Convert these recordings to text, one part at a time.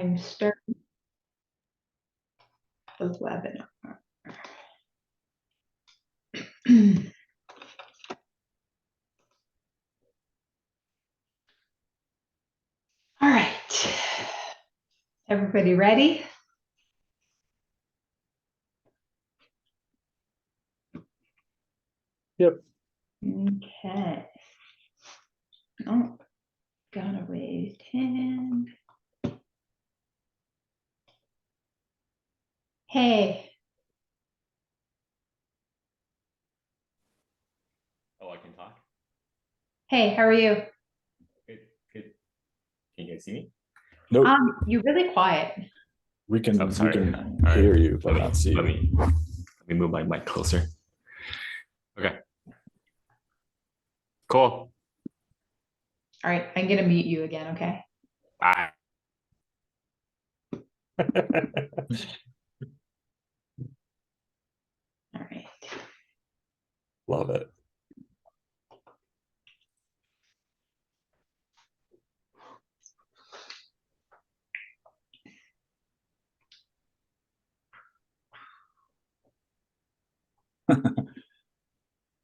I'm starting the webinar. All right. Everybody ready? Yep. Okay. Oh, got a raised hand. Hey. Oh, I can talk? Hey, how are you? Good, good. Can you guys see me? Nope. You're really quiet. we can Oh, sorry. we can All right. hear you, but not see Let you. me move my mic closer. Okay. Cool. All right, I'm gonna mute you again, okay? Bye. All right. Love it.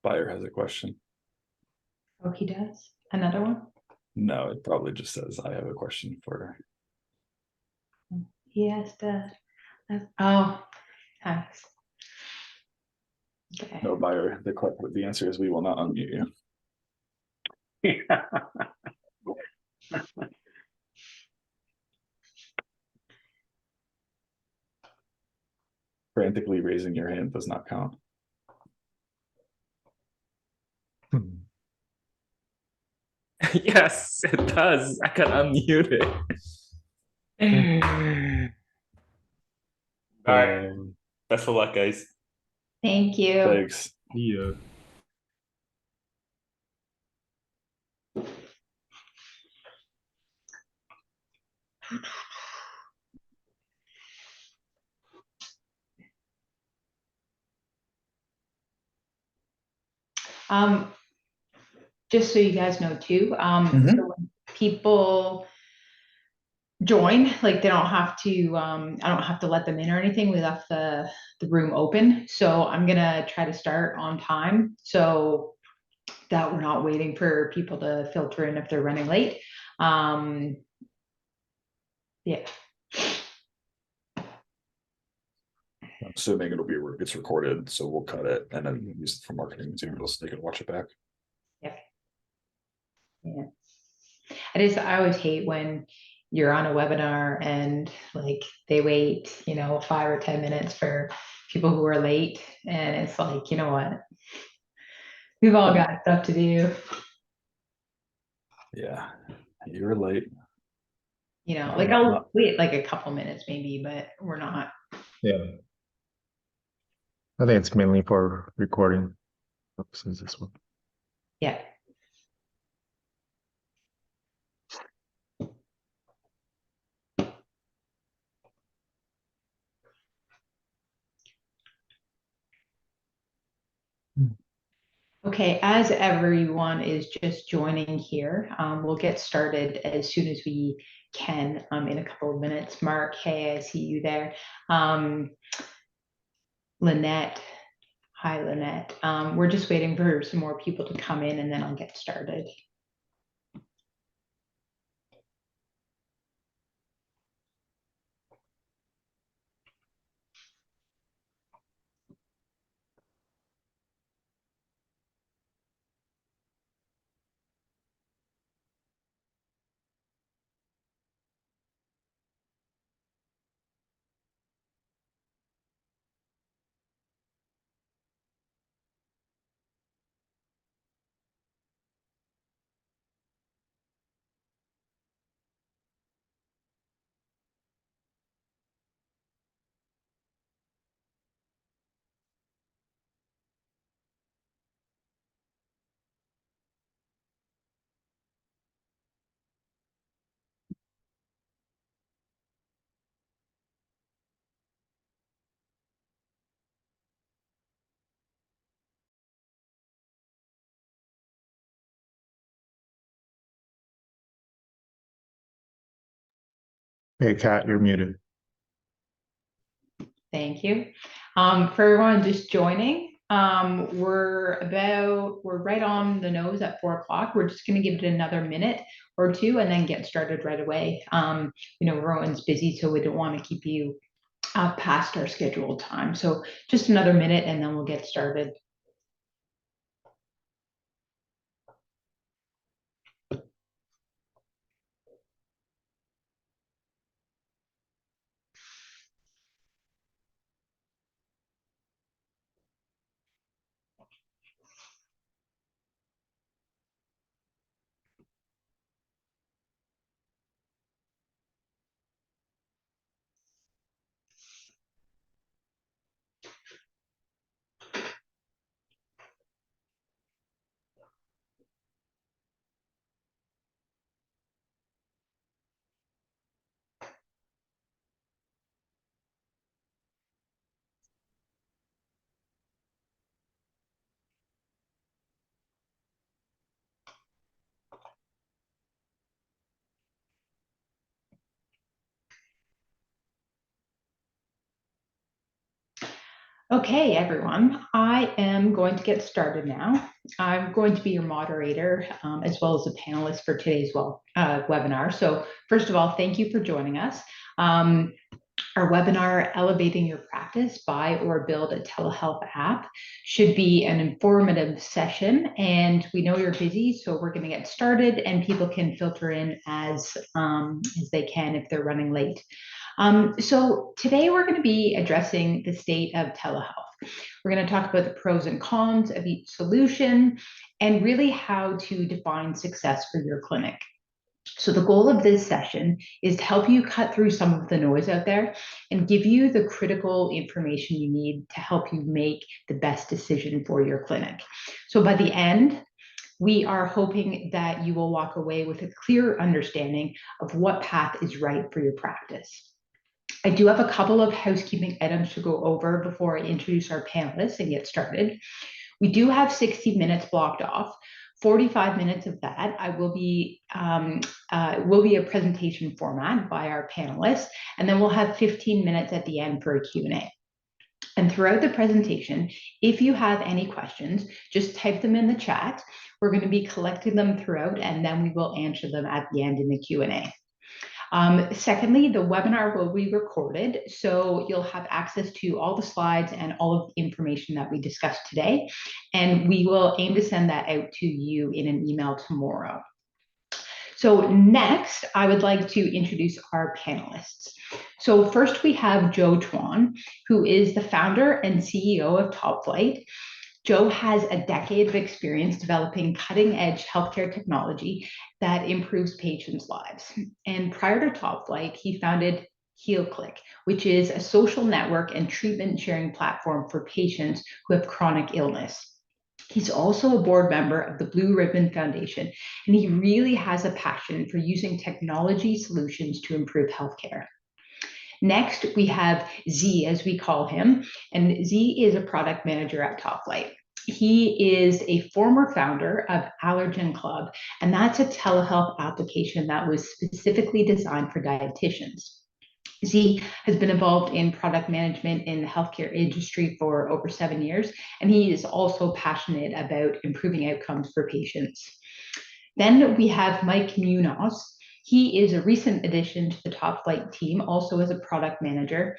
Buyer has a question. Oh, he does? Another one? No, it probably just says I have a question for He has to. Oh, thanks. Okay. no buyer. The answer is we will not unmute you. Frantically raising your hand does not count. Yes, it does. I can unmute it. All right. Best of luck, guys. Thank you. Thanks. Yeah. Just so you guys know too, Mhm. so when people join, like they don't have to, I don't have to let them in or anything. We left the room open. So I'm gonna try to start on time so that we're not waiting for people to filter in if they're running late. Yeah. I'm assuming it's recorded, so we'll cut it and then use it for marketing materials so they can watch it back. Yeah. Yeah. I always hate when you're on a webinar and like they wait, 5 or 10 minutes for people who are late. And it's like, you know what? We've all got stuff to do. Yeah, you're late. Like I'll wait like a couple minutes maybe, but we're not. Yeah. I think it's mainly for recording purposes, this one. Yeah. Okay, as everyone is just joining here, we'll get started as soon as we can in a couple of minutes. Mark, hey, I see you there. Lynette, hi Lynette. We're just waiting for some more people to come in and then I'll get started. Hey, Kat, you're muted. Thank you. For everyone just joining, we're right on the nose at 4 o'clock. We're just going to give it another minute or two and then get started right away. Everyone's busy, so we don't want to keep you past our scheduled time. So just another minute and then we'll get started. Okay, everyone, I am going to get started now. I'm going to be your moderator as well as a panelist for today's webinar. So first of all, thank you for joining us. Our webinar, Elevating Your Practice, Buy or Build a Telehealth App, should be an informative session. And we know you're busy, so we're going to get started and people can filter in as they can if they're running late. So today we're going to be addressing the state of telehealth. We're going to talk about the pros and cons of each solution and really how to define success for your clinic. So the goal of this session is to help you cut through some of the noise out there and give you the critical information you need to help you make the best decision for your clinic. So by the end, we are hoping that you will walk away with a clear understanding of what path is right for your practice. I do have a couple of housekeeping items to go over before I introduce our panelists and get started. We do have 60 minutes blocked off. 45 minutes of that will be a presentation format by our panelists, and then we'll have 15 minutes at the end for a Q&A. And throughout the presentation, if you have any questions, just type them in the chat. We're going to be collecting them throughout, and then we will answer them at the end in the Q&A. Secondly, the webinar will be recorded, so you'll have access to all the slides and all of the information that we discussed today, and we will aim to send that out to you in an email tomorrow. So next, I would like to introduce our panelists. So first we have Joe Tuan, who is the founder and CEO of TopFlight. Joe has a decade of experience developing cutting-edge healthcare technology that improves patients' lives. And prior to TopFlight, he founded HealClick, which is a social network and treatment sharing platform for patients who have chronic illness. He's also a board member of the Blue Ribbon Foundation, and he really has a passion for using technology solutions to improve healthcare. Next, we have Z, as we call him, and Z is a product manager at TopFlight. He is a former founder of Allergen Club, and that's a telehealth application that was specifically designed for dietitians. Z has been involved in product management in the healthcare industry for over 7 years, and he is also passionate about improving outcomes for patients. Then we have Mike Munoz. He is a recent addition to the TopFlight team, also as a product manager.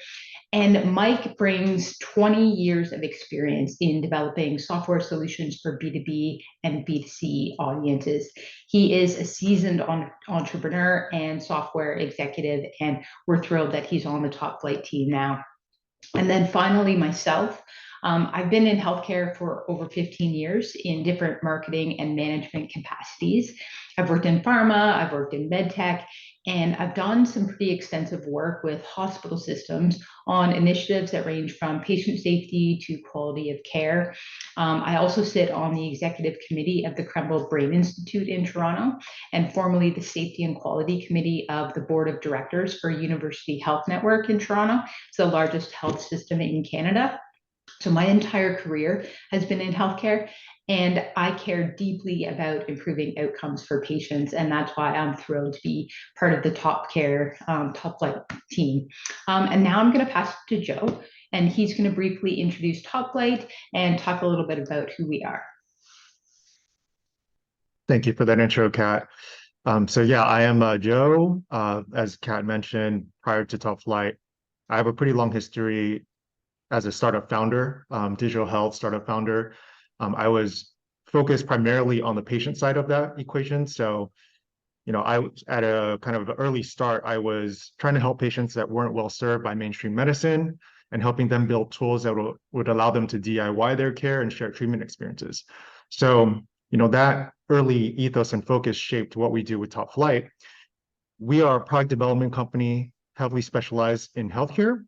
And Mike brings 20 years of experience in developing software solutions for B2B and B2C audiences. He is a seasoned entrepreneur and software executive, and we're thrilled that he's on the TopFlight team now. And then finally, myself. I've been in healthcare for over 15 years in different marketing and management capacities. I've worked in pharma, I've worked in medtech, and I've done some pretty extensive work with hospital systems on initiatives that range from patient safety to quality of care. I also sit on the executive committee of the Krembil Brain Institute in Toronto, and formerly the safety and quality committee of the board of directors for University Health Network in Toronto. It's the largest health system in Canada. So my entire career has been in healthcare, And I care deeply about improving outcomes for patients. And that's why I'm thrilled to be part of the Top Care Top Flight team. And now I'm going to pass it to Joe, and he's going to briefly introduce Top Flight and talk a little bit about who we are. Thank you for that intro, Kat. So yeah, I am Joe. As Kat mentioned, prior to Top Flight, I have a pretty long history as a startup founder, digital health startup founder. I was focused primarily on the patient side of that equation. So, I was at a kind of an early start, I was trying to help patients that weren't well served by mainstream medicine and helping them build tools that would allow them to DIY their care and share treatment experiences. So, that early ethos and focus shaped what we do with Top Flight. We are a product development company heavily specialized in healthcare,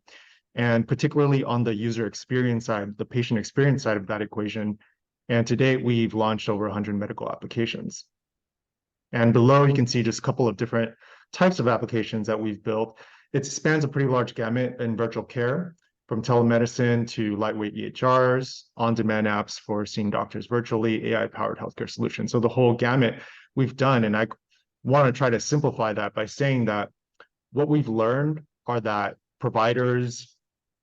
and particularly on the user experience side, the patient experience side of that equation. And to date, we've launched over 100 medical applications. And below, you can see just a couple of different types of applications that we've built. It spans a pretty large gamut in virtual care, from telemedicine to lightweight EHRs, on-demand apps for seeing doctors virtually, AI-powered healthcare solutions. So the whole gamut we've done, and I want to try to simplify that by saying that what we've learned are that providers,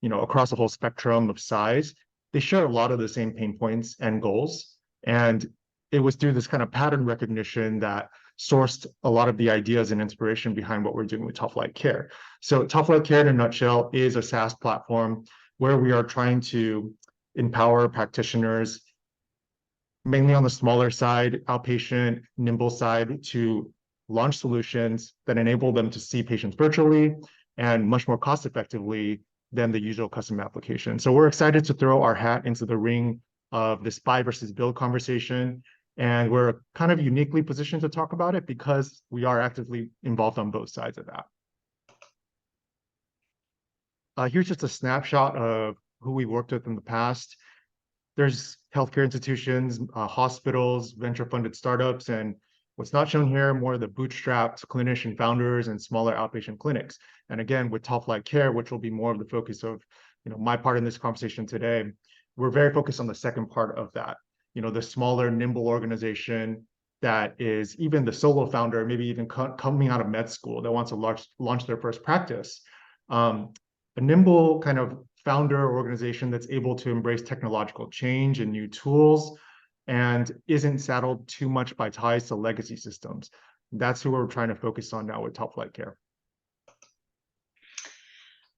across the whole spectrum of size, they share a lot of the same pain points and goals. And it was through this kind of pattern recognition that sourced a lot of the ideas and inspiration behind what we're doing with Top Flight Care. So Top Flight Care, in a nutshell, is a SaaS platform where we are trying to empower practitioners, mainly on the smaller side, outpatient, nimble side, to launch solutions that enable them to see patients virtually and much more cost effectively than the usual custom application. So we're excited to throw our hat into the ring of this buy versus build conversation. And we're kind of uniquely positioned to talk about it because we are actively involved on both sides of that. Here's just a snapshot of who we worked with in the past. There's healthcare institutions, hospitals, venture-funded startups, and what's not shown here, more of the bootstrapped clinician founders and smaller outpatient clinics. And again, with Top Flight Care, which will be more of the focus of my part in this conversation today, we're very focused on the second part of that. The smaller, nimble organization that is even the solo founder, maybe even coming out of med school that wants to launch their first practice. A nimble kind of founder organization that's able to embrace technological change and new tools and isn't saddled too much by ties to legacy systems. That's who we're trying to focus on now with Top Flight Care.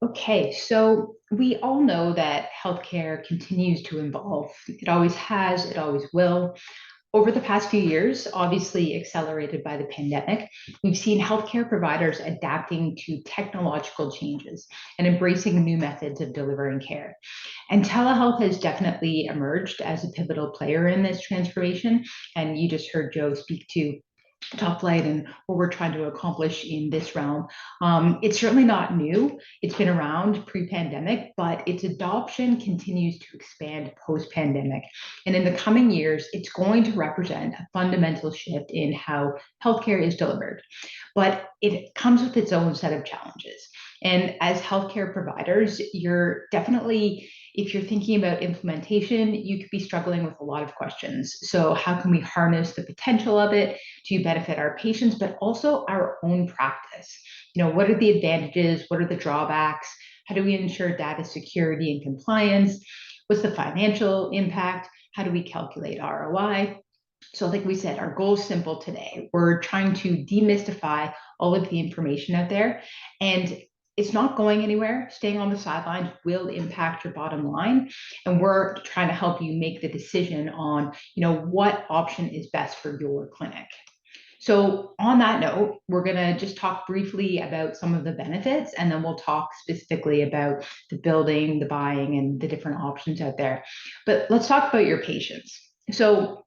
Okay, so we all know that healthcare continues to evolve. It always has, it always will. Over the past few years, obviously accelerated by the pandemic, we've seen healthcare providers adapting to technological changes and embracing new methods of delivering care. And telehealth has definitely emerged as a pivotal player in this transformation. And you just heard Joe speak to Top Flight and what we're trying to accomplish in this realm. It's certainly not new. It's been around pre-pandemic, but its adoption continues to expand post-pandemic. And in the coming years, it's going to represent a fundamental shift in how healthcare is delivered. But it comes with its own set of challenges. And as healthcare providers, you're definitely, if you're thinking about implementation, you could be struggling with a lot of questions. So how can we harness the potential of it to benefit our patients, but also our own practice? What are the advantages? What are the drawbacks? How do we ensure data security and compliance? What's the financial impact? How do we calculate ROI? So like we said, our goal is simple today. We're trying to demystify all of the information out there, and it's not going anywhere. Staying on the sidelines will impact your bottom line. And we're trying to help you make the decision on, what option is best for your clinic. So on that note, we're going to just talk briefly about some of the benefits, and then we'll talk specifically about the building, the buying, and the different options out there. But let's talk about your patients. So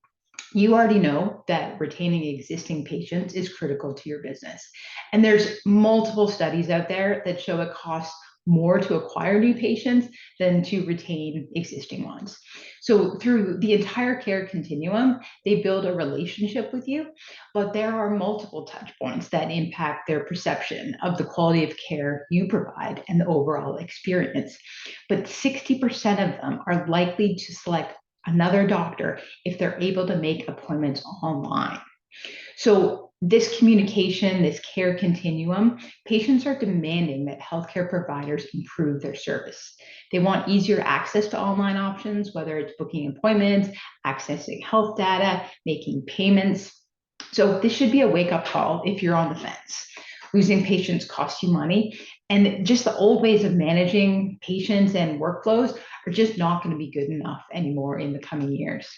you already know that retaining existing patients is critical to your business. And there's multiple studies out there that show it costs more to acquire new patients than to retain existing ones. So through the entire care continuum, they build a relationship with you, but there are multiple touch points that impact their perception of the quality of care you provide and the overall experience. But 60% of them are likely to select another doctor if they're able to make appointments online. So this communication, this care continuum, patients are demanding that healthcare providers improve their service. They want easier access to online options, whether it's booking appointments, accessing health data, making payments. So this should be a wake-up call if you're on the fence. Losing patients costs you money, and just the old ways of managing patients and workflows are just not going to be good enough anymore in the coming years.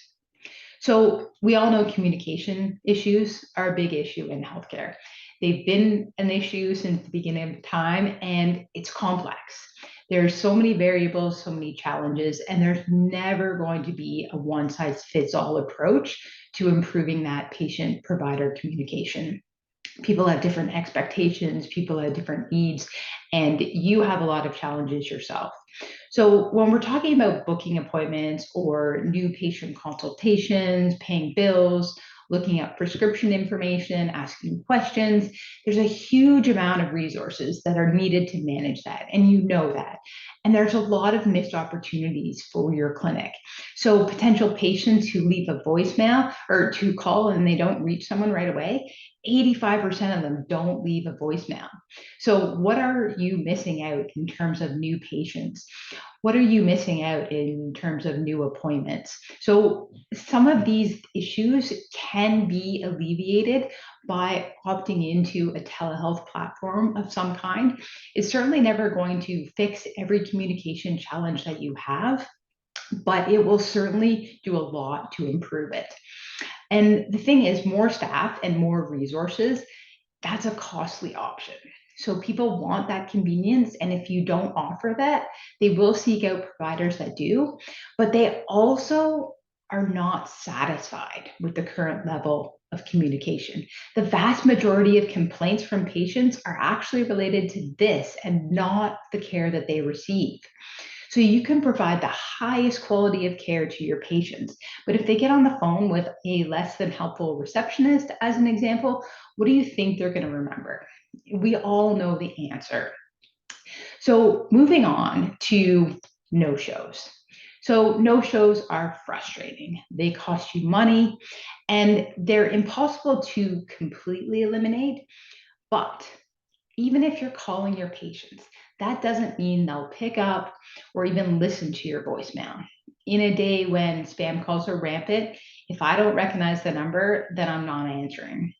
So we all know communication issues are a big issue in healthcare. They've been an issue since the beginning of time, and it's complex. There's so many variables, so many challenges, and there's never going to be a one-size-fits-all approach to improving that patient-provider communication. People have different expectations, people have different needs, and you have a lot of challenges yourself. So when we're talking about booking appointments or new patient consultations, paying bills, looking up prescription information, asking questions, there's a huge amount of resources that are needed to manage that, and you know that. And there's a lot of missed opportunities for your clinic. So potential patients who leave a voicemail or to call and they don't reach someone right away, 85% of them don't leave a voicemail. So what are you missing out in terms of new patients? What are you missing out in terms of new appointments? So some of these issues can be alleviated by opting into a telehealth platform of some kind. It's certainly never going to fix every communication challenge that you have, but it will certainly do a lot to improve it. And the thing is, more staff and more resources, that's a costly option. So people want that convenience, and if you don't offer that, they will seek out providers that do, but they also are not satisfied with the current level of communication. The vast majority of complaints from patients are actually related to this and not the care that they receive. So you can provide the highest quality of care to your patients. But if they get on the phone with a less than helpful receptionist, as an example, what do you think they're going to remember? We all know the answer. So moving on to no-shows. So no-shows are frustrating. They cost you money, and they're impossible to completely eliminate. But even if you're calling your patients, that doesn't mean they'll pick up or even listen to your voicemail. In a day when spam calls are rampant, if I don't recognize the number, then I'm not answering.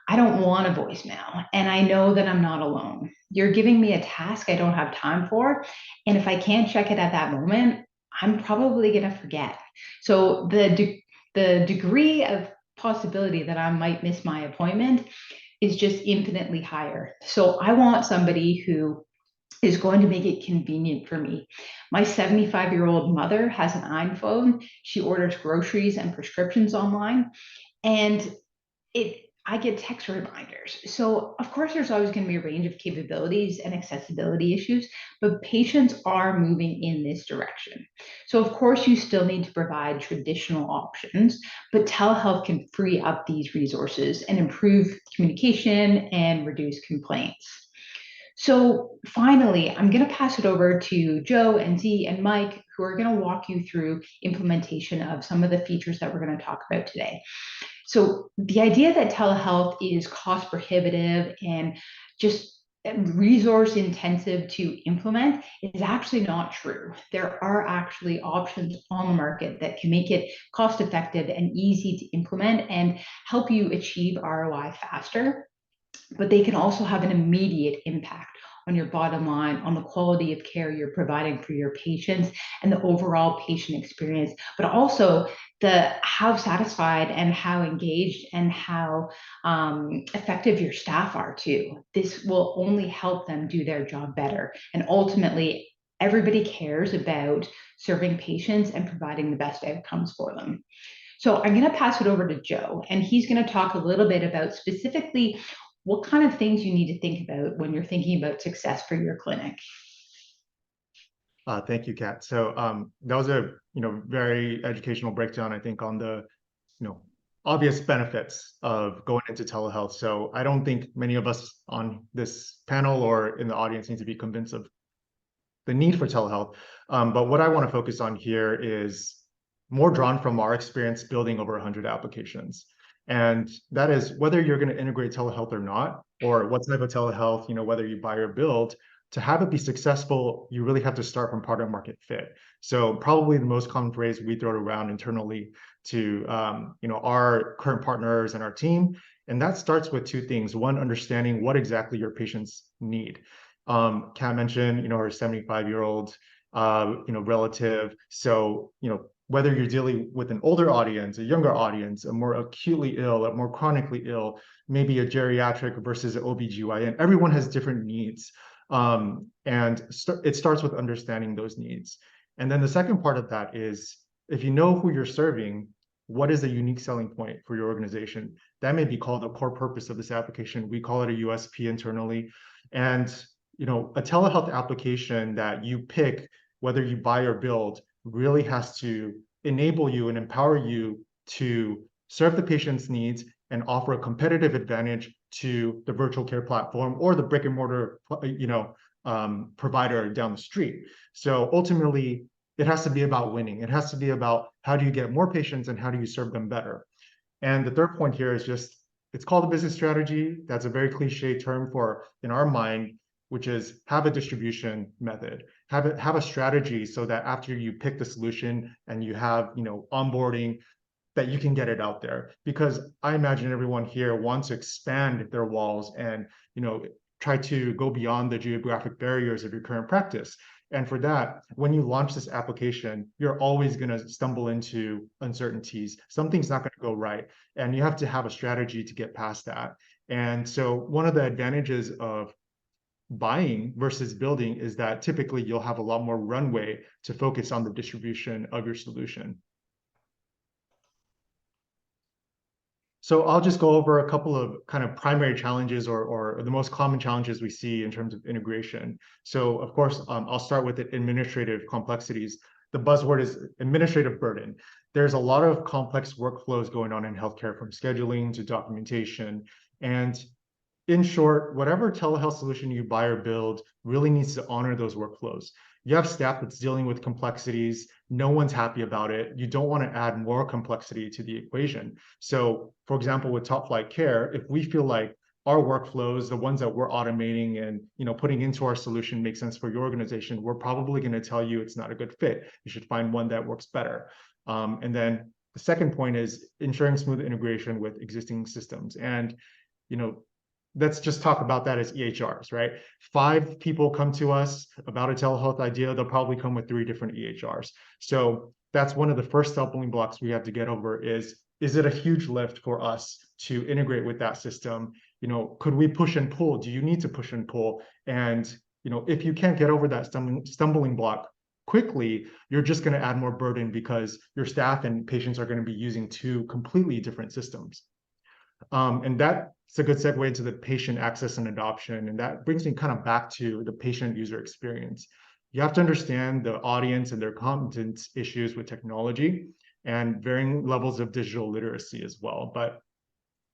I don't want a voicemail, and I know that I'm not alone. You're giving me a task I don't have time for, and if I can't check it at that moment, I'm probably going to forget. So the degree of possibility that I might miss my appointment is just infinitely higher. So I want somebody who is going to make it convenient for me. My 75-year-old mother has an iPhone. She orders groceries and prescriptions online, and I get text reminders. So of course, there's always going to be a range of capabilities and accessibility issues, but patients are moving in this direction. So of course, you still need to provide traditional options, but telehealth can free up these resources and improve communication and reduce complaints. So finally, I'm going to pass it over to Joe and Z and Mike, who are going to walk you through implementation of some of the features that we're going to talk about today. So the idea that telehealth is cost prohibitive and just resource intensive to implement is actually not true. There are actually options on the market that can make it cost effective and easy to implement and help you achieve ROI faster, but they can also have an immediate impact on your bottom line, on the quality of care you're providing for your patients and the overall patient experience, but also the how satisfied and how engaged and how effective your staff are too. This will only help them do their job better. And ultimately, everybody cares about serving patients and providing the best outcomes for them. So I'm going to pass it over to Joe, and he's going to talk a little bit about specifically what kind of things you need to think about when you're thinking about success for your clinic. Thank you, Kat. So that was a very educational breakdown, I think, on the obvious benefits of going into telehealth. So I don't think many of us on this panel or in the audience need to be convinced of the need for telehealth. But what I want to focus on here is more drawn from our experience building over 100 applications. And that is whether you're going to integrate telehealth or not, or what type of telehealth, whether you buy or build, to have it be successful, you really have to start from product market fit. So probably the most common phrase we throw around internally to our current partners and our team, and that starts with two things. One, understanding what exactly your patients need. Kat mentioned, her 75-year-old relative. So, whether you're dealing with an older audience, a younger audience, a more acutely ill, a more chronically ill, maybe a geriatric versus an OBGYN, everyone has different needs. It starts with understanding those needs. And then the second part of that is, if you know who you're serving, what is a unique selling point for your organization? That may be called the core purpose of this application. We call it a USP internally. And a telehealth application that you pick, whether you buy or build, really has to enable you and empower you to serve the patient's needs and offer a competitive advantage to the virtual care platform or the brick and mortar, provider down the street. So ultimately, it has to be about winning. It has to be about how do you get more patients and how do you serve them better. And the third point here is it's called a business strategy. That's a very cliche term for, in our mind, which is have a distribution method, have a strategy so that after you pick the solution and you have, onboarding, that you can get it out there. Because I imagine everyone here wants to expand their walls and, try to go beyond the geographic barriers of your current practice. And for that, when you launch this application, you're always going to stumble into uncertainties. Something's not going to go right. And you have to have a strategy to get past that. And so one of the advantages of buying versus building is that typically you'll have a lot more runway to focus on the distribution of your solution. So I'll just go over a couple of kind of primary challenges or the most common challenges we see in terms of integration. So of course, I'll start with the administrative complexities. The buzzword is administrative burden. There's a lot of complex workflows going on in healthcare, from scheduling to documentation. And in short, whatever telehealth solution you buy or build really needs to honor those workflows. You have staff that's dealing with complexities. No one's happy about it. You don't want to add more complexity to the equation. So, for example, with Top Flight Care, if we feel like our workflows, the ones that we're automating and putting into our solution, make sense for your organization, we're probably going to tell you it's not a good fit. You should find one that works better. And then the second point is ensuring smooth integration with existing systems. And let's just talk about that as EHRs, right? 5 people come to us about a telehealth idea, they'll probably come with 3 different EHRs. So that's one of the first stumbling blocks we have to get over is it a huge lift for us to integrate with that system? Could we push and pull? Do you need to push and pull? And, if you can't get over that stumbling block quickly, you're just going to add more burden because your staff and patients are going to be using 2 completely different systems. And that's a good segue into the patient access and adoption. And that brings me kind of back to the patient user experience. You have to understand the audience and their competence issues with technology and varying levels of digital literacy as well. But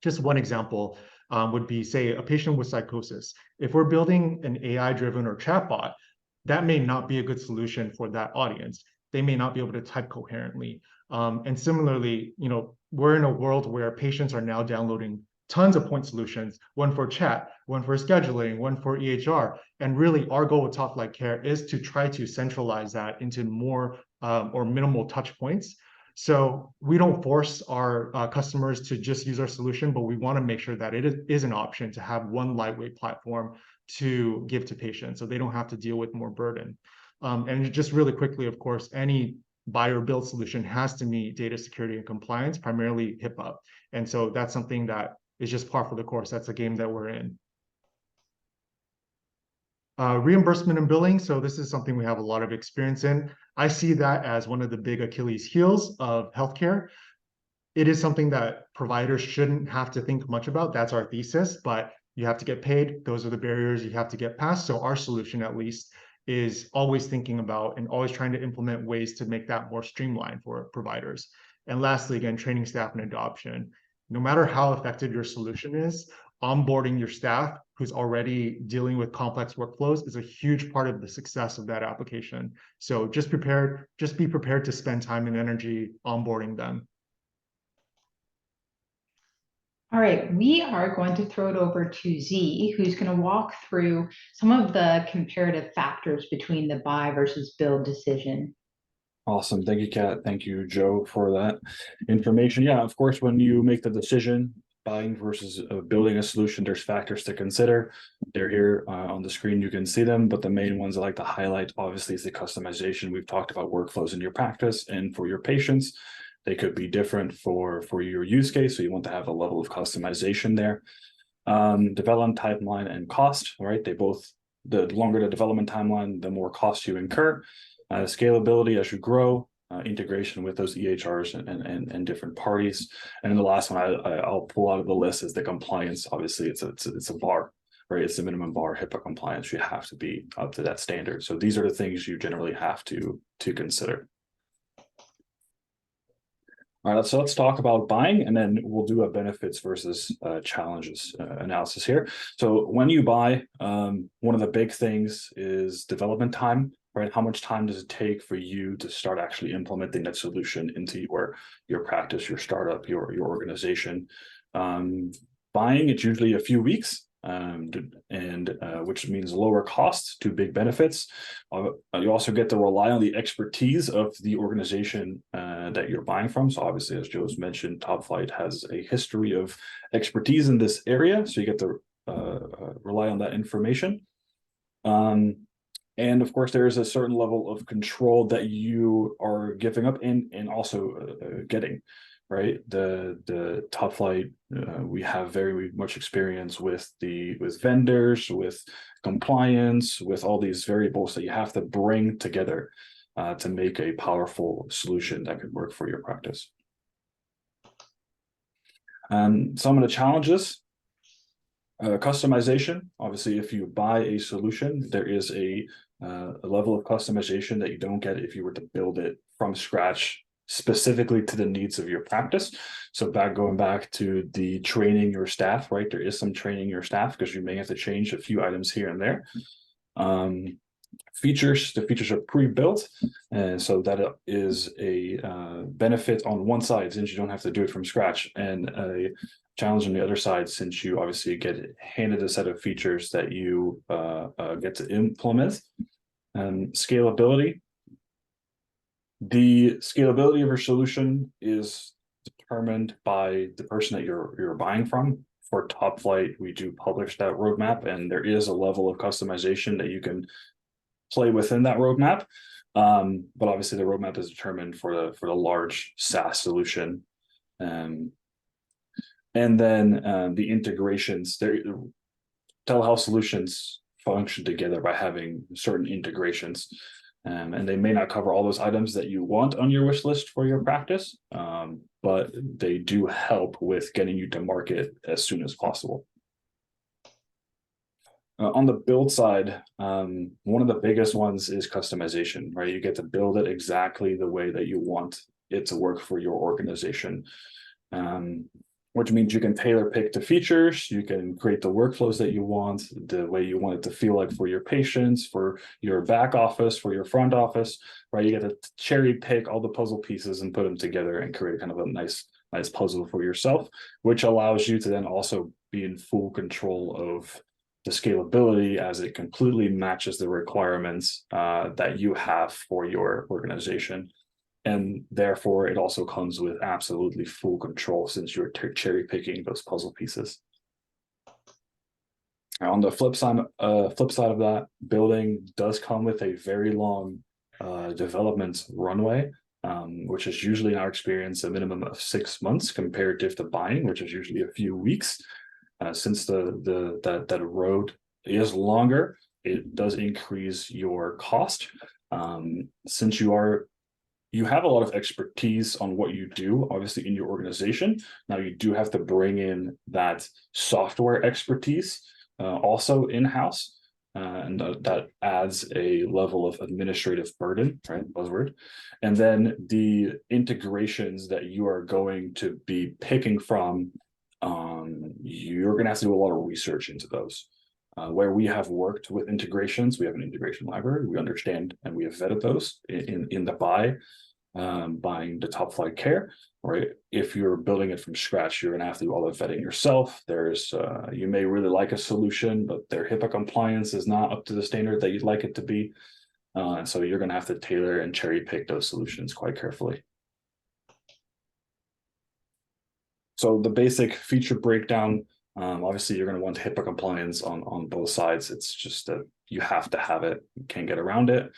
just one example would be, say, a patient with psychosis. If we're building an AI-driven or chatbot, that may not be a good solution for that audience. They may not be able to type coherently. And similarly, we're in a world where patients are now downloading tons of point solutions, one for chat, one for scheduling, one for EHR. And really our goal with Top Flight Care is to try to centralize that into more or minimal touch points. So we don't force our customers to just use our solution, but we want to make sure that it is an option to have one lightweight platform to give to patients so they don't have to deal with more burden. And just really quickly, of course, any buy or build solution has to meet data security and compliance, primarily HIPAA. And so that's something that is just par for the course. That's a game that we're in. Reimbursement and billing. So this is something we have a lot of experience in. I see that as one of the big Achilles heels of healthcare. It is something that providers shouldn't have to think much about. That's our thesis, but you have to get paid. Those are the barriers you have to get past. So our solution, at least, is always thinking about and always trying to implement ways to make that more streamlined for providers. And lastly, again, training staff and adoption. No matter how effective your solution is, onboarding your staff who's already dealing with complex workflows is a huge part of the success of that application. So just be prepared to spend time and energy onboarding them. All right, we are going to throw it over to Z, who's going to walk through some of the comparative factors between the buy versus build decision. Awesome. Thank you, Kat. Thank you, Joe, for that information. Yeah, of course, when you make the decision, buying versus building a solution, there's factors to consider. They're here on the screen. You can see them, but the main ones I like to highlight, obviously, is the customization. We've talked about workflows in your practice and for your patients. They could be different for your use case, so you want to have a level of customization there. Development timeline and cost, right? The longer the development timeline, the more cost you incur. Scalability as you grow, integration with those EHRs and different parties. And then the last one I'll pull out of the list is the compliance. Obviously, it's a bar, right? It's the minimum bar, HIPAA compliance. You have to be up to that standard. So these are the things you generally have to consider. All right, so let's talk about buying, and then we'll do a benefits versus challenges analysis here. So when you buy, one of the big things is development time, right? How much time does it take for you to start actually implementing that solution into your practice, your startup, your organization? Buying, it's usually a few weeks. Which means lower costs to big benefits. You also get to rely on the expertise of the organization that you're buying from. So obviously, as Joe's mentioned, Topflight has a history of expertise in this area. So you get to rely on that information. And of course, there is a certain level of control that you are giving up and also getting. Right, the Topflight, we have very much experience with vendors, with compliance, with all these variables that you have to bring together to make a powerful solution that could work for your practice. Some of the challenges, customization. Obviously, if you buy a solution, there is a level of customization that you don't get if you were to build it from scratch, specifically to the needs of your practice. So going back to the training your staff, right? There is some training your staff because you may have to change a few items here and there. The features are pre-built, and so that is a benefit on one side since you don't have to do it from scratch, and a challenge on the other side since you obviously get handed a set of features that you get to implement. Scalability. The scalability of your solution is determined by the person that you're buying from. For Topflight, we do publish that roadmap, and there is a level of customization that you can play within that roadmap. But obviously, the roadmap is determined for the large SaaS solution. And then the integrations. Telehealth solutions function together by having certain integrations. And they may not cover all those items that you want on your wish list for your practice, but they do help with getting you to market as soon as possible. On the build side, one of the biggest ones is customization, right? You get to build it exactly the way that you want it to work for your organization. Which means you can tailor pick the features, you can create the workflows that you want, the way you want it to feel like for your patients, for your back office, for your front office, right? You get to cherry pick all the puzzle pieces and put them together and create kind of a nice puzzle for yourself, which allows you to then also be in full control of the scalability as it completely matches the requirements that you have for your organization. And therefore, it also comes with absolutely full control since you're cherry picking those puzzle pieces. Now, on the flip side of that, building does come with a very long development runway, which is usually in our experience a minimum of 6 months comparative to buying, which is usually a few weeks. Since that road is longer, it does increase your cost. Since you have a lot of expertise on what you do, obviously, in your organization. Now, you do have to bring in that software expertise also in-house, and that adds a level of administrative burden, right? Buzzword. And then the integrations that you are going to be picking from you're going to have to do a lot of research into those. Where we have worked with integrations, we have an integration library, we understand and we have vetted those in the buying the top flight care, right? If you're building it from scratch, you're going to have to do all the vetting yourself. There's, you may really like a solution, but their HIPAA compliance is not up to the standard that you'd like it to be. So you're going to have to tailor and cherry pick those solutions quite carefully. So the basic feature breakdown, obviously you're going to want HIPAA compliance on both sides. It's just that you have to have it, you can't get around it.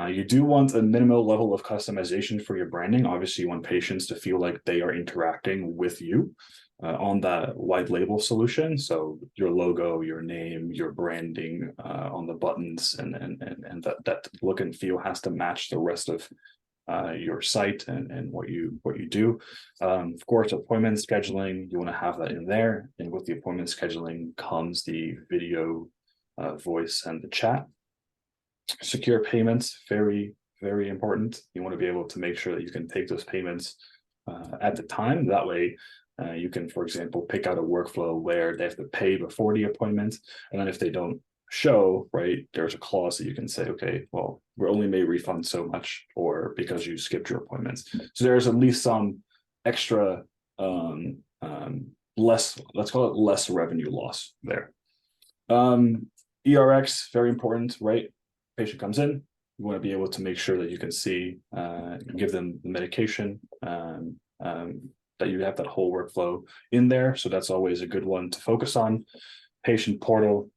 You do want a minimal level of customization for your branding. Obviously, you want patients to feel like they are interacting with you on that white label solution. So your logo, your name, your branding on the buttons, and that look and feel has to match the rest of your site and what you do. Of course, appointment scheduling, you want to have that in there. And with the appointment scheduling comes the video, voice, and the chat. Secure payments, very, very important. You want to be able to make sure that you can take those payments at the time. That way, you can, for example, pick out a workflow where they have to pay before the appointment. And then if they don't show, right, there's a clause that you can say, okay, well, we're only may refund so much, or because you skipped your appointments. So there's at least some extra, less, let's call it less revenue loss there. ERX, very important, right? Patient comes in, you want to be able to make sure that you can see, give them the medication, that you have that whole workflow in there. So that's always a good one to focus on. Patient portal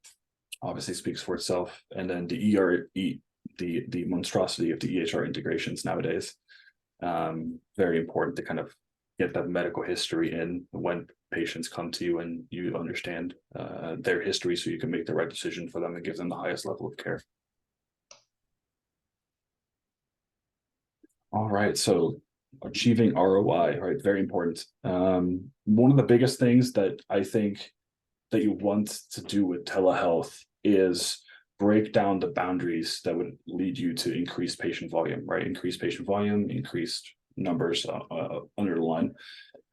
obviously speaks for itself. And then the monstrosity of the EHR integrations nowadays. Very important to kind of get that medical history in when patients come to you, and you understand their history so you can make the right decision for them and give them the highest level of care. All right, so achieving ROI, right? Very important. One of the biggest things that I think that you want to do with telehealth is break down the boundaries that would lead you to increased patient volume, right? Increased patient volume, increased numbers under the line.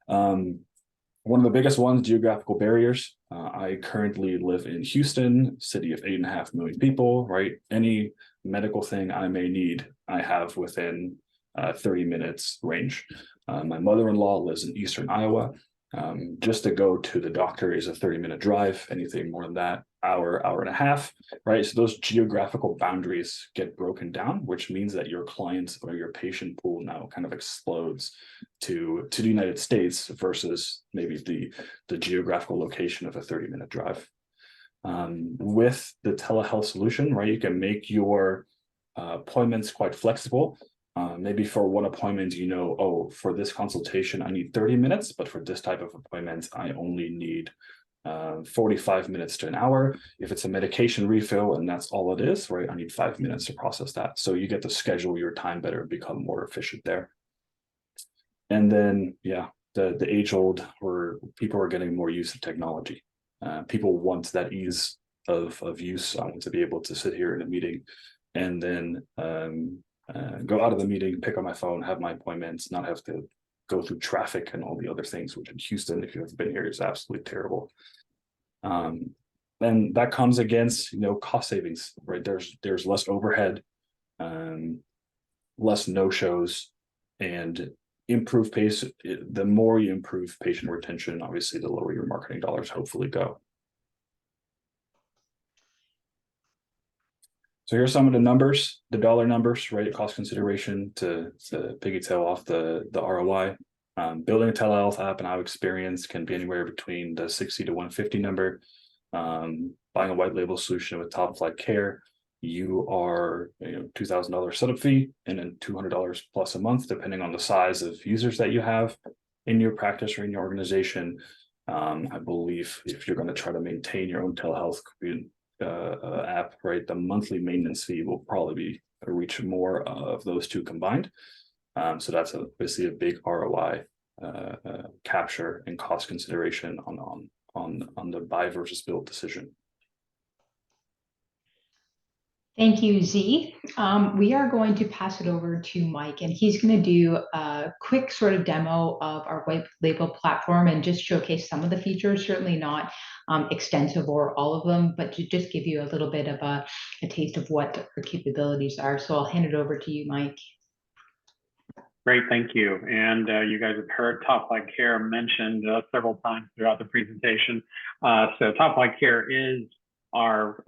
One of the biggest ones, geographical barriers. I currently live in Houston, city of 8.5 million people, right? Any medical thing I may need, I have within 30 minutes range. My mother-in-law lives in Eastern Iowa. Just to go to the doctor is a 30-minute drive. Anything more than that, hour and a half, right? So those geographical boundaries get broken down, which means that your clients or your patient pool now kind of explodes to the United States versus maybe the geographical location of a 30-minute drive. With the telehealth solution, right, you can make your appointments quite flexible. Maybe for one appointment, you know, oh, for this consultation, I need 30 minutes, but for this type of appointment, I only need 45 minutes to an hour. If it's a medication refill and that's all it is, right, I need 5 minutes to process that. So you get to schedule your time better, become more efficient there. And then, yeah, the age old, where people are getting more use of technology. People want that ease of use. I want to be able to sit here in a meeting and then go out of the meeting, pick up my phone, have my appointments, not have to go through traffic and all the other things, which in Houston, if you have been here, is absolutely terrible. Then that comes against, you know, cost savings, right? There's less overhead, less no-shows, and improve pace. The more you improve patient retention, obviously, the lower your marketing dollars hopefully go. So here's some of the numbers, the dollar numbers, right? Cost consideration to piggytail off the ROI. Building a telehealth app in our experience can be anywhere between the 60 to 150 number. Buying a white label solution with top flight care, you are, you know, $2,000 setup fee and then $200 plus a month, depending on the size of users that you have in your practice or in your organization. I believe if you're going to try to maintain your own telehealth app, right, the monthly maintenance fee will probably reach more of those two combined. So that's obviously a big ROI capture and cost consideration on the buy versus build decision. Thank you, Z. We are going to pass it over to Mike, and he's going to do a quick sort of demo of our white label platform and just showcase some of the features, certainly not extensive or all of them, but to just give you a little bit of a taste of what our capabilities are. So I'll hand it over to you, Mike. Great, thank you. And you guys have heard Top Flight Care mentioned several times throughout the presentation. So Top Flight Care is our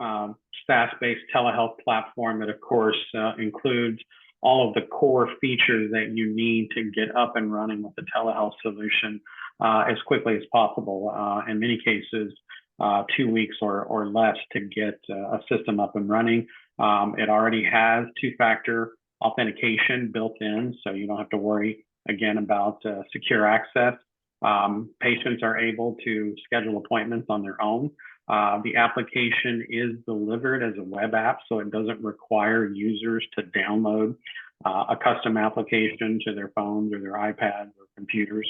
SaaS-based telehealth platform that, of course, includes all of the core features that you need to get up and running with the telehealth solution as quickly as possible. In many cases, 2 weeks or less to get a system up and running. It already has two-factor authentication built in, so you don't have to worry again about secure access. Patients are able to schedule appointments on their own. The application is delivered as a web app, so it doesn't require users to download a custom application to their phones or their iPads or computers.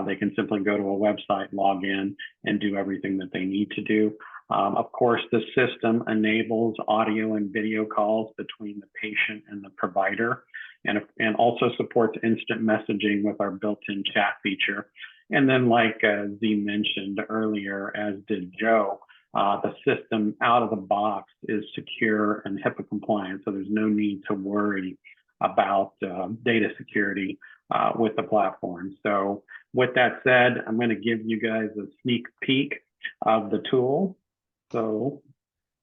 They can simply go to a website, log in, and do everything that they need to do. Of course, the system enables audio and video calls between the patient and the provider, and also supports instant messaging with our built-in chat feature. And then, like Z mentioned earlier, as did Joe, the system out of the box is secure and HIPAA compliant, so there's no need to worry about data security with the platform. So with that said, I'm going to give you guys a sneak peek of the tool. So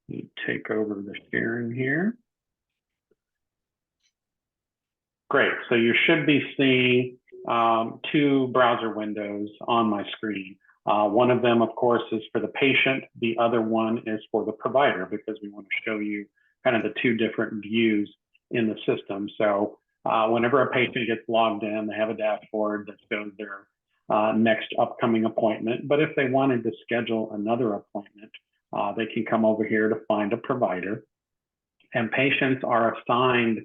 let me take over the sharing here. Great, so you should be seeing two browser windows on my screen. One of them, of course, is for the patient. The other one is for the provider, because we want to show you kind of the two different views in the system. So whenever a patient gets logged in, they have a dashboard that shows their next upcoming appointment. But if they wanted to schedule another appointment, they can come over here to find a provider. And patients are assigned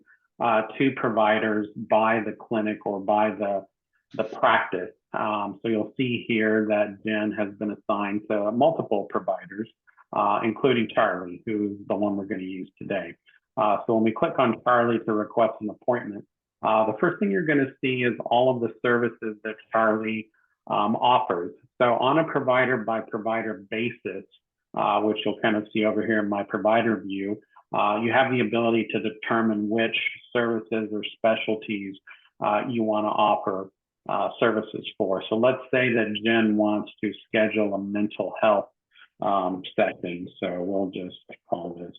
to providers by the clinic or by the practice. So you'll see here that Jen has been assigned to multiple providers, including Charlie, who's the one we're going to use today. So when we click on Charlie to request an appointment, the first thing you're going to see is all of the services that Charlie offers. So on a provider by provider basis, which you'll kind of see over here in my provider view, you have the ability to determine which services or specialties you want to offer services for. So let's say that Jen wants to schedule a mental health session. So we'll just call this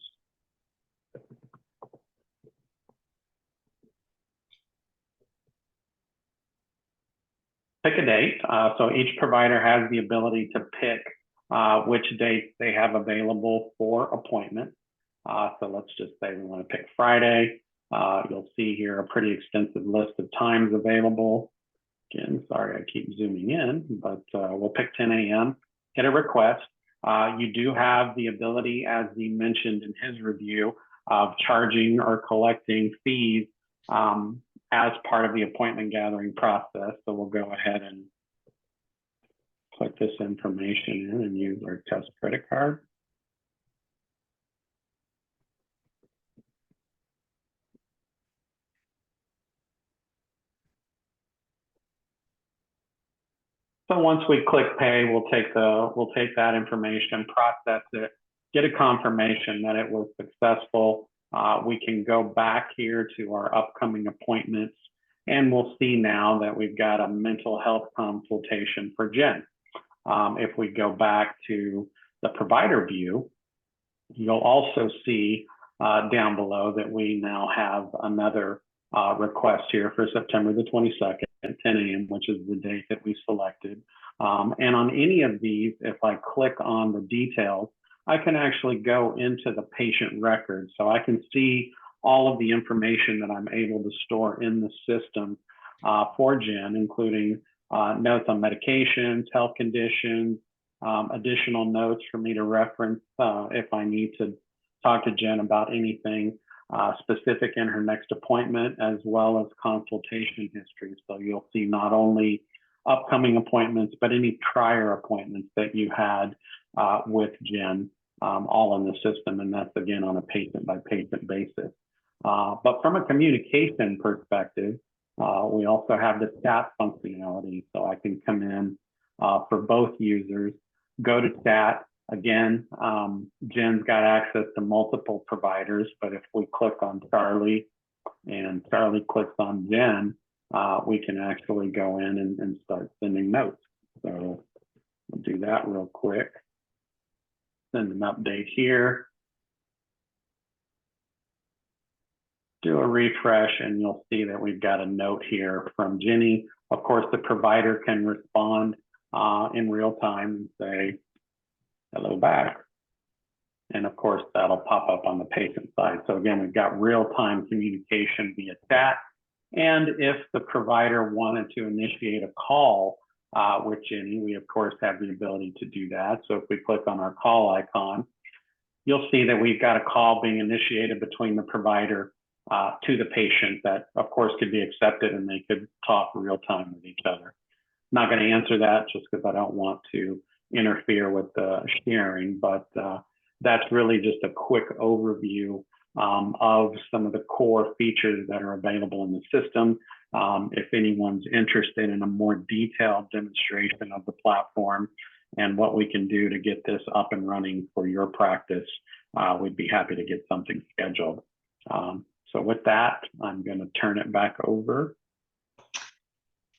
pick a date. So each provider has the ability to pick which dates they have available for appointments. So let's just say we want to pick Friday. You'll see here a pretty extensive list of times available. Again, sorry, I keep zooming in, but we'll pick 10 a.m., hit a request. You do have the ability, as he mentioned in his review, of charging or collecting fees as part of the appointment gathering process. So we'll go ahead and click this information in and use our test credit card. So once we click pay, we'll take that information, process it, get a confirmation that it was successful. We can go back here to our upcoming appointments, and we'll see now that we've got a mental health consultation for Jen. If we go back to the provider view, you'll also see down below that we now have another request here for September the 22nd at 10 a.m., which is the date that we selected. And on any of these, if I click on the details, I can actually go into the patient record. So I can see all of the information that I'm able to store in the system for Jen, including notes on medications, health conditions, additional notes for me to reference if I need to talk to Jen about anything specific in her next appointment, as well as consultation history. So you'll see not only upcoming appointments, but any prior appointments that you had with Jen all in the system, and that's again on a patient-by-patient basis. But from a communication perspective, we also have the chat functionality, so I can come in for both users, go to chat. Again, Jen's got access to multiple providers, but if we click on Charlie and Charlie clicks on Jen, we can actually go in and start sending notes. So we'll do that real quick. Send an update here. Do a refresh and you'll see that we've got a note here from Jenny. Of course, the provider can respond in real time and say, hello back. And of course, that'll pop up on the patient side. So again, we've got real-time communication via chat. And if the provider wanted to initiate a call with Jenny, we of course have the ability to do that. So if we click on our call icon, you'll see that we've got a call being initiated between the provider to the patient that of course could be accepted, and they could talk real time with each other. I'm not going to answer that just because I don't want to interfere with the sharing, but that's really just a quick overview of some of the core features that are available in the system. If anyone's interested in a more detailed demonstration of the platform and what we can do to get this up and running for your practice, we'd be happy to get something scheduled. So with that, I'm going to turn it back over.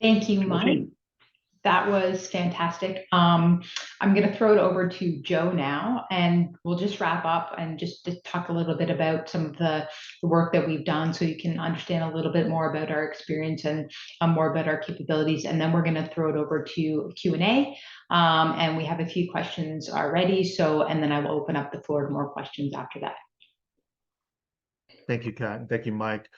Thank you, Mike. That was fantastic. I'm going to throw it over to Joe now, and we'll just wrap up and just to talk a little bit about some of the work that we've done so you can understand a little bit more about our experience and more about our capabilities. And then we're going to throw it over to Q&A. And we have a few questions already. So, and then I will open up the floor to more questions after that. Thank you, Kat, and thank you, Mike.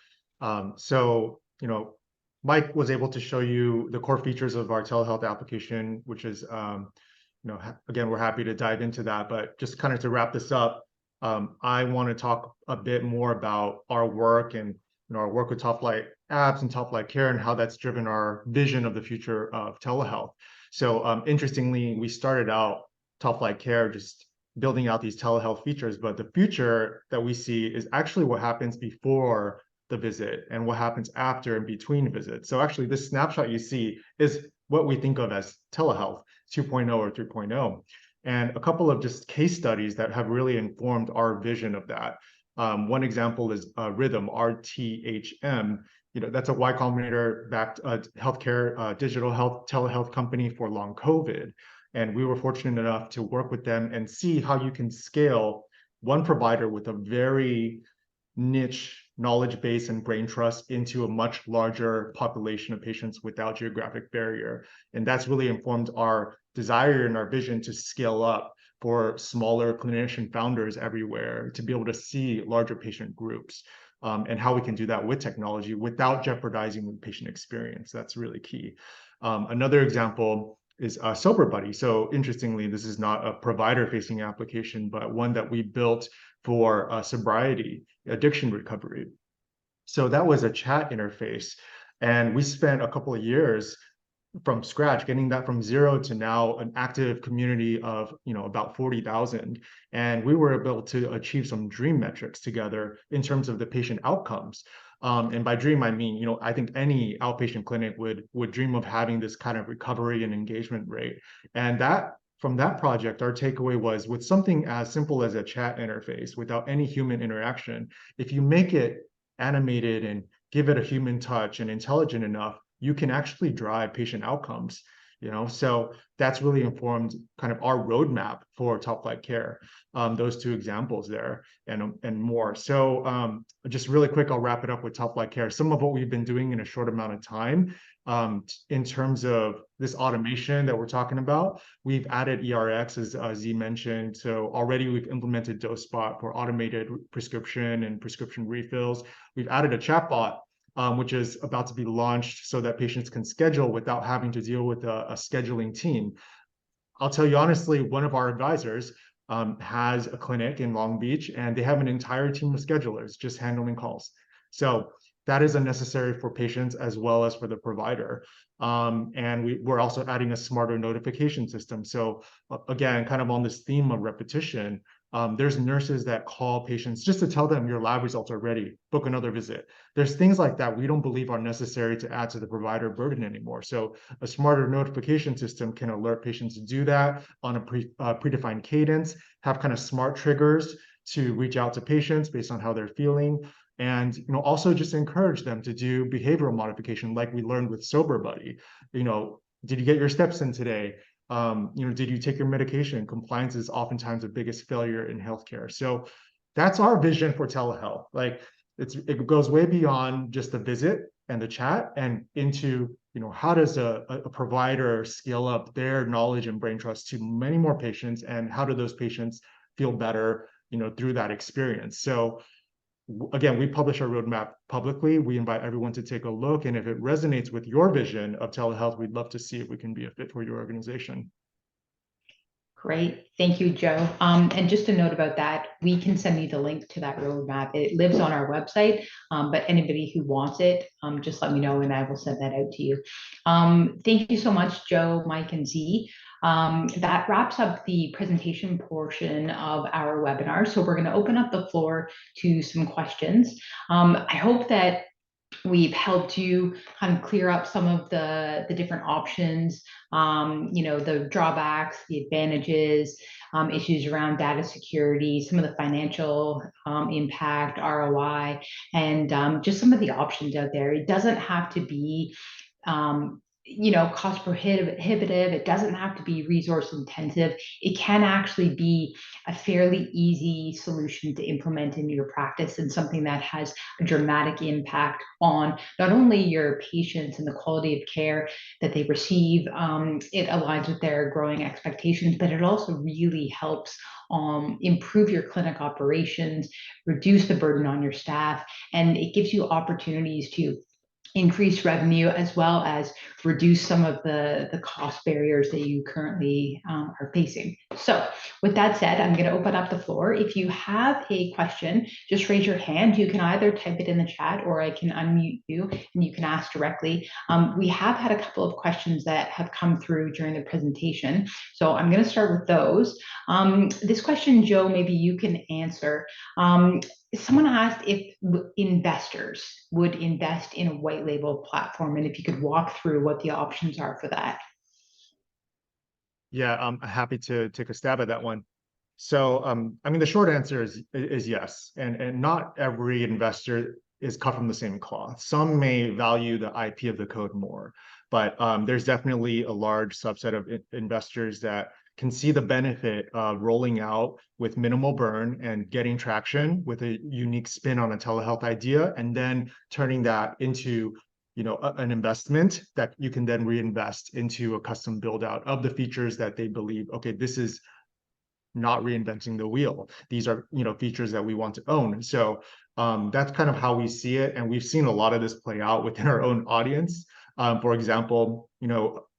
Mike was able to show you the core features of our telehealth application, which is, again, we're happy to dive into that. But just kind of to wrap this up, I want to talk a bit more about our work and our work with Top Flight Apps and Top Flight Care and how that's driven our vision of the future of telehealth. So interestingly, we started out Top Flight Care just building out these telehealth features, but the future that we see is actually what happens before the visit and what happens after and between visits. So actually this snapshot you see is what we think of as telehealth 2.0 or 3.0. And a couple of just case studies that have really informed our vision of that. One example is Rhythm, RTHM. That's a Y Combinator backed healthcare digital health telehealth company for long COVID. And we were fortunate enough to work with them and see how you can scale one provider with a very niche knowledge base and brain trust into a much larger population of patients without geographic barrier. And that's really informed our desire and our vision to scale up for smaller clinician founders everywhere to be able to see larger patient groups, and how we can do that with technology without jeopardizing the patient experience. That's really key. Another example is Sober Buddy. So interestingly, this is not a provider-facing application, but one that we built for sobriety, addiction recovery. So that was a chat interface. And we spent a couple of years from scratch, getting that from zero to now an active community of about 40,000. And we were able to achieve some dream metrics together in terms of the patient outcomes. And by dream, I mean, I think any outpatient clinic would dream of having this kind of recovery and engagement rate. And from that project, our takeaway was with something as simple as a chat interface without any human interaction, if you make it animated and give it a human touch and intelligent enough, you can actually drive patient outcomes. So that's really informed kind of our roadmap for Top Flight Care. Those two examples there and more. So just really quick, I'll wrap it up with Top Flight Care. Some of what we've been doing in a short amount of time in terms of this automation that we're talking about, we've added ERX, as Z mentioned. So already we've implemented DoseSpot for automated prescription and prescription refills. We've added a chatbot, which is about to be launched so that patients can schedule without having to deal with a scheduling team. I'll tell you honestly, one of our advisors has a clinic in Long Beach, and they have an entire team of schedulers just handling calls. So that is unnecessary for patients as well as for the provider. And we're also adding a smarter notification system. So again, kind of on this theme of repetition, There's nurses that call patients just to tell them your lab results are ready, book another visit. There's things like that we don't believe are necessary to add to the provider burden anymore. So a smarter notification system can alert patients to do that on a predefined cadence, have kind of smart triggers to reach out to patients based on how they're feeling. And also just encourage them to do behavioral modification, like we learned with Sober Buddy. Did you get your steps in today? Did you take your medication? Compliance is oftentimes the biggest failure in healthcare. So that's our vision for telehealth. Like it goes way beyond just the visit and the chat and into, how does a provider scale up their knowledge and brain trust to many more patients, and how do those patients feel better, through that experience? So again, we publish our roadmap publicly. We invite everyone to take a look. And if it resonates with your vision of telehealth, we'd love to see if we can be a fit for your organization. Great. Thank you, Joe. And just a note about that, we can send you the link to that roadmap. It lives on our website, but anybody who wants it, just let me know and I will send that out to you. Thank you so much, Joe, Mike, and Z. That wraps up the presentation portion of our webinar. So we're going to open up the floor to some questions. I hope that we've helped you kind of clear up some of the different options, the drawbacks, the advantages, issues around data security, some of the financial impact, ROI, and just some of the options out there. It doesn't have to be cost prohibitive. It doesn't have to be resource intensive. It can actually be a fairly easy solution to implement in your practice, and something that has a dramatic impact on not only your patients and the quality of care that they receive. It aligns with their growing expectations, but it also really helps improve your clinic operations, reduce the burden on your staff, and it gives you opportunities to increase revenue, as well as reduce some of the cost barriers that you currently are facing. So with that said, I'm going to open up the floor. If you have a question, just raise your hand. You can either type it in the chat, or I can unmute you and you can ask directly. We have had a couple of questions that have come through during the presentation, so I'm going to start with those. This question, Joe, maybe you can answer. Someone asked if investors would invest in a white label platform, and if you could walk through what the options are for that. Yeah, I'm happy to take a stab at that one. So, the short answer is yes. And not every investor is cut from the same cloth. Some may value the IP of the code more, but there's definitely a large subset of investors that can see the benefit of rolling out with minimal burn and getting traction with a unique spin on a telehealth idea, and then turning that into an investment that you can then reinvest into a custom build out of the features that they believe, okay, this is not reinventing the wheel. These are features that we want to own. So that's kind of how we see it, and we've seen a lot of this play out within our own audience. For example,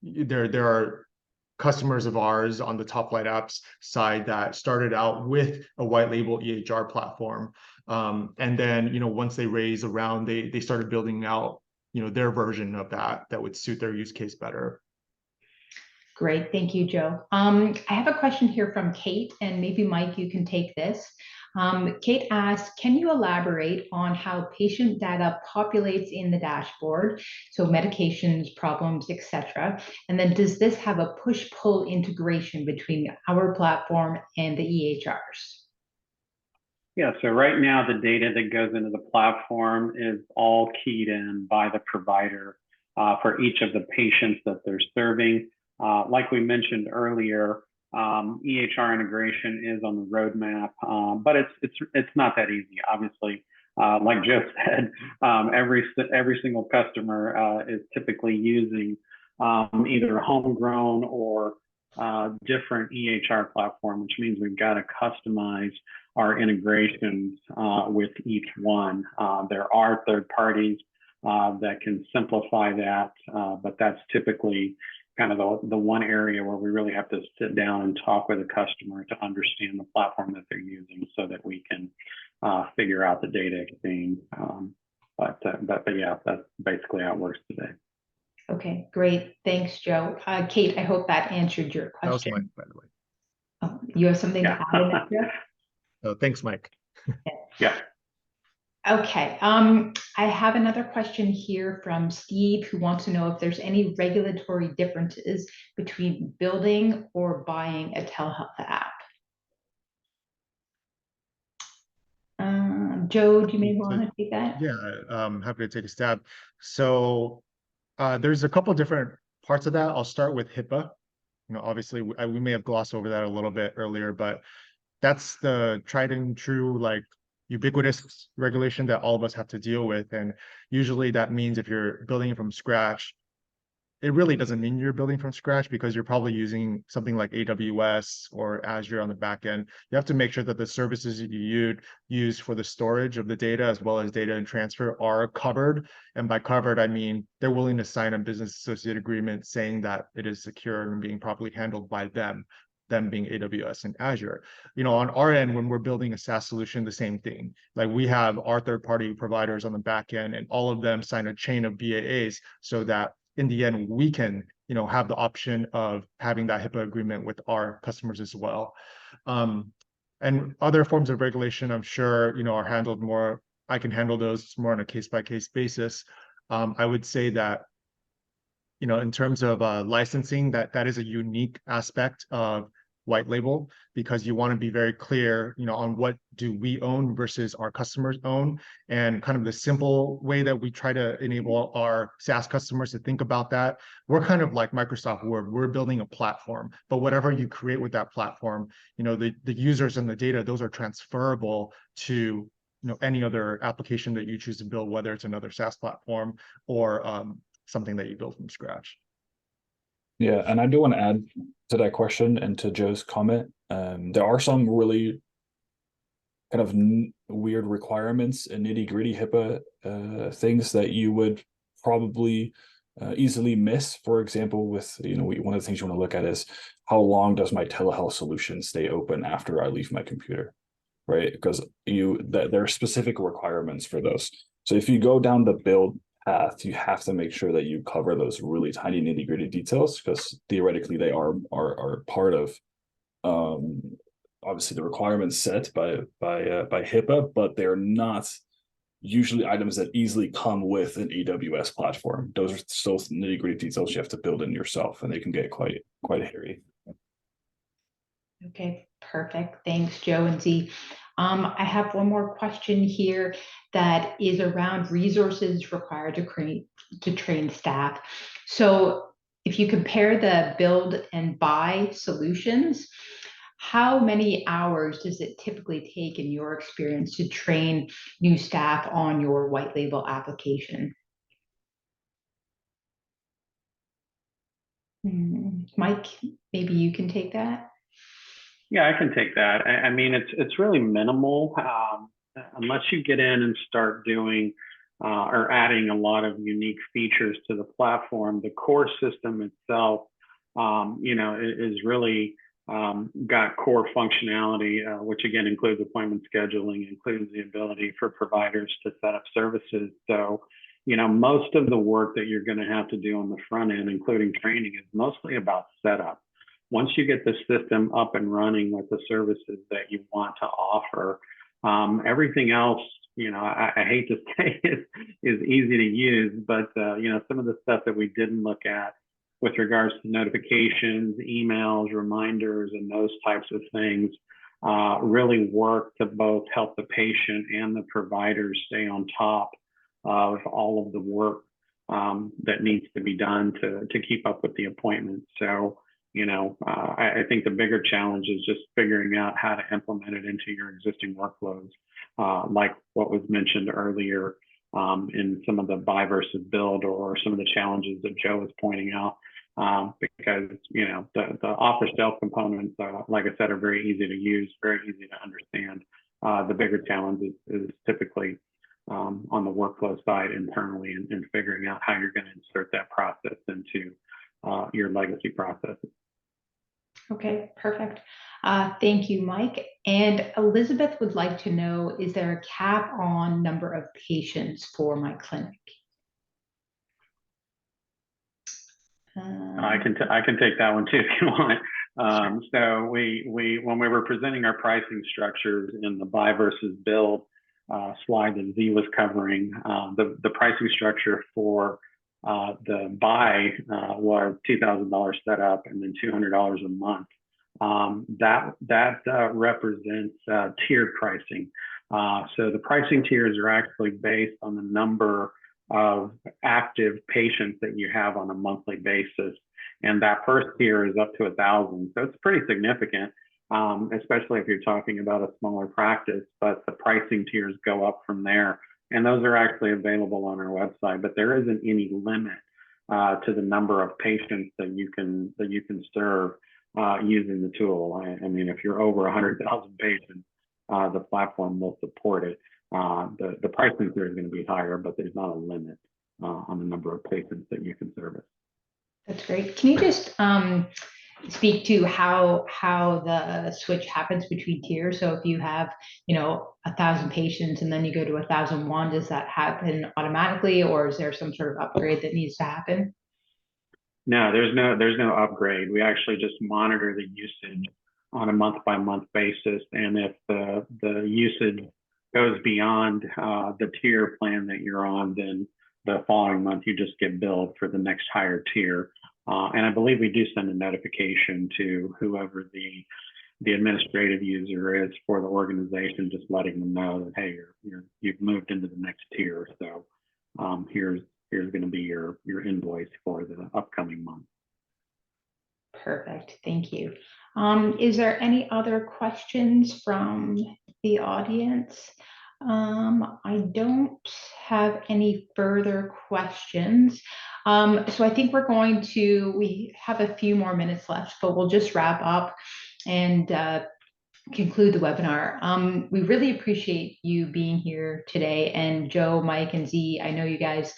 there are customers of ours on the Top Flight Apps side that started out with a white label EHR platform, and then once they raise a round, they started building out their version of that would suit their use case better. Great, thank you, Joe. I have a question here from Kate, and maybe Mike, you can take this. Kate asks, can you elaborate on how patient data populates in the dashboard? So medications, problems, etc. And then does this have a push-pull integration between our platform and the EHRs? Yeah, so right now the data that goes into the platform is all keyed in by the provider for each of the patients that they're serving. Like we mentioned earlier, EHR integration is on the roadmap, but it's not that easy. Obviously, like Joe said, every single customer is typically using either a homegrown or different EHR platform, which means we've got to customize our integrations with each one. There are third parties that can simplify that, but that's typically kind of the one area where we really have to sit down and talk with a customer to understand the platform that they're using, so that we can figure out the data exchange. But yeah, that's basically how it works today. Okay, great. Thanks, Joe. Kate, I hope that answered your question. That was Mike, by the way. Oh, you have something to add in that, Joe? So thanks, Mike. Yeah. Okay, I have another question here from Steve, who wants to know if there's any regulatory differences between building or buying a telehealth app. Joe, do you maybe want to take that? Yeah, happy to take a stab. So there's a couple different parts of that. I'll start with HIPAA. Obviously we may have glossed over that a little bit earlier, but that's the tried and true, like ubiquitous regulation that all of us have to deal with. And usually that means if you're building it from scratch, it really doesn't mean you're building from scratch because you're probably using something like AWS or Azure on the back end. You have to make sure that the services that you use for the storage of the data as well as data and transfer are covered. And by covered, I mean they're willing to sign a business associate agreement saying that it is secure and being properly handled by them being AWS and Azure. On our end, when we're building a SaaS solution, the same thing. Like we have our third-party providers on the back end, and all of them sign a chain of BAAs so that in the end, we can, have the option of having that HIPAA agreement with our customers as well. And other forms of regulation, I'm sure, are handled more. I can handle those more on a case-by-case basis. I would say that, in terms of licensing, that is a unique aspect of white label because you want to be very clear, on what do we own versus our customers own. And kind of the simple way that we try to enable our SaaS customers to think about that, we're kind of like Microsoft Word. We're building a platform, but whatever you create with that platform, the users and the data, those are transferable to any other application that you choose to build, whether it's another SaaS platform or something that you build from scratch. Yeah, and I do want to add to that question and to Joe's comment. There are some really kind of weird requirements and nitty-gritty HIPAA things that you would probably easily miss. For example, with one of the things you want to look at is how long does my telehealth solution stay open after I leave my computer, right? Because there are specific requirements for those. So if you go down the build path, you have to make sure that you cover those really tiny nitty-gritty details because theoretically they are part of obviously the requirements set by HIPAA, but they're not usually items that easily come with an AWS platform. Those are still nitty-gritty details you have to build in yourself, and they can get quite hairy. Okay, perfect. Thanks, Joe and Z. I have one more question here that is around resources required to train staff. So if you compare the build and buy solutions, how many hours does it typically take in your experience to train new staff on your white label application? Mike, maybe you can take that. Yeah, I can take that. I mean, it's really minimal unless you get in and start doing or adding a lot of unique features to the platform. The core system itself, is really got core functionality, which again includes appointment scheduling, includes the ability for providers to set up services. So, most of the work that you're going to have to do on the front end, including training, is mostly about setup. Once you get the system up and running with the services that you want to offer, everything else, I hate to say is easy to use, but some of the stuff that we didn't look at with regards to notifications, emails, reminders, and those types of things really work to both help the patient and the providers stay on top of all of the work that needs to be done to keep up with the appointments. So, I think the bigger challenge is just figuring out how to implement it into your existing workflows, like what was mentioned earlier in some of the buy versus build or some of the challenges that Joe was pointing out. Because the off-the-shelf components, like I said, are very easy to use, very easy to understand. The bigger challenge is typically on the workflow side internally and figuring out how you're going to insert that process into your legacy processes. Okay, perfect. Thank you, Mike. And Elizabeth would like to know, is there a cap on number of patients for my clinic? I can take that one too if you want. So when we were presenting our pricing structures in the buy versus build slide that Z was covering, the pricing structure for the buy was $2,000 setup and then $200 a month. That represents tiered pricing. So the pricing tiers are actually based on the number of active patients that you have on a monthly basis. And that first tier is up to 1,000. So it's pretty significant, especially if you're talking about a smaller practice, but the pricing tiers go up from there. And those are actually available on our website, but there isn't any limit to the number of patients that you can serve using the tool. I mean, if you're over 100,000 patients, the platform will support it. The pricing tier is going to be higher, but there's not a limit on the number of patients that you can service. That's great. Can you just speak to how the switch happens between tiers? So if you have, 1,000 patients and then you go to 1,001, does that happen automatically, or is there some sort of upgrade that needs to happen? No, there's no upgrade. We actually just monitor the usage on a month-by-month basis, and if the usage goes beyond the tier plan that you're on, then the following month you just get billed for the next higher tier. And I believe we do send a notification to whoever the administrative user is for the organization, just letting them know that, hey, you've moved into the next tier. So here's going to be your invoice for the upcoming month. Perfect. Thank you. Is there any other questions from the audience? I don't have any further questions. So I think we have a few more minutes left, but we'll just wrap up and conclude the webinar. We really appreciate you being here today, and Joe, Mike, and Z. I know you guys,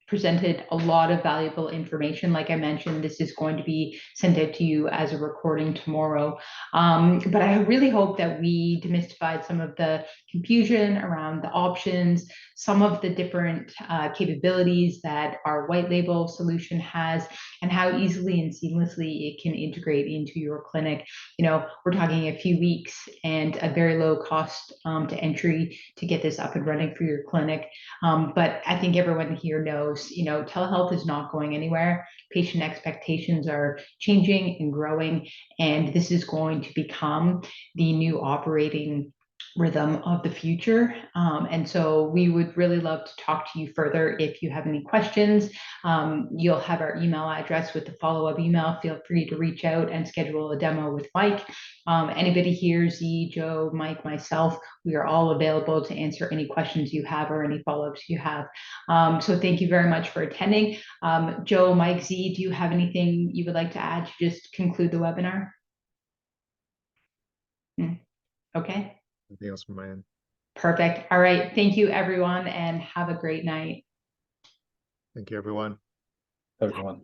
presented a lot of valuable information. Like I mentioned, this is going to be sent out to you as a recording tomorrow. But I really hope that we demystified some of the confusion around the options, some of the different capabilities that our white label solution has, and how easily and seamlessly it can integrate into your clinic. We're talking a few weeks and a very low cost to entry to get this up and running for your clinic. But I think everyone here knows, telehealth is not going anywhere. Patient expectations are changing and growing, and this is going to become the new operating rhythm of the future. And so we would really love to talk to you further. If you have any questions, you'll have our email address with the follow-up email. Feel free to reach out and schedule a demo with Mike. Anybody here, Z, Joe, Mike, myself, we are all available to answer any questions you have or any follow-ups you have. So thank you very much for attending. Joe, Mike, Z, do you have anything you would like to add to just conclude the webinar? Okay. Anything else from my end? Perfect. All right. Thank you, everyone, and have a great night. Thank you, everyone. Everyone.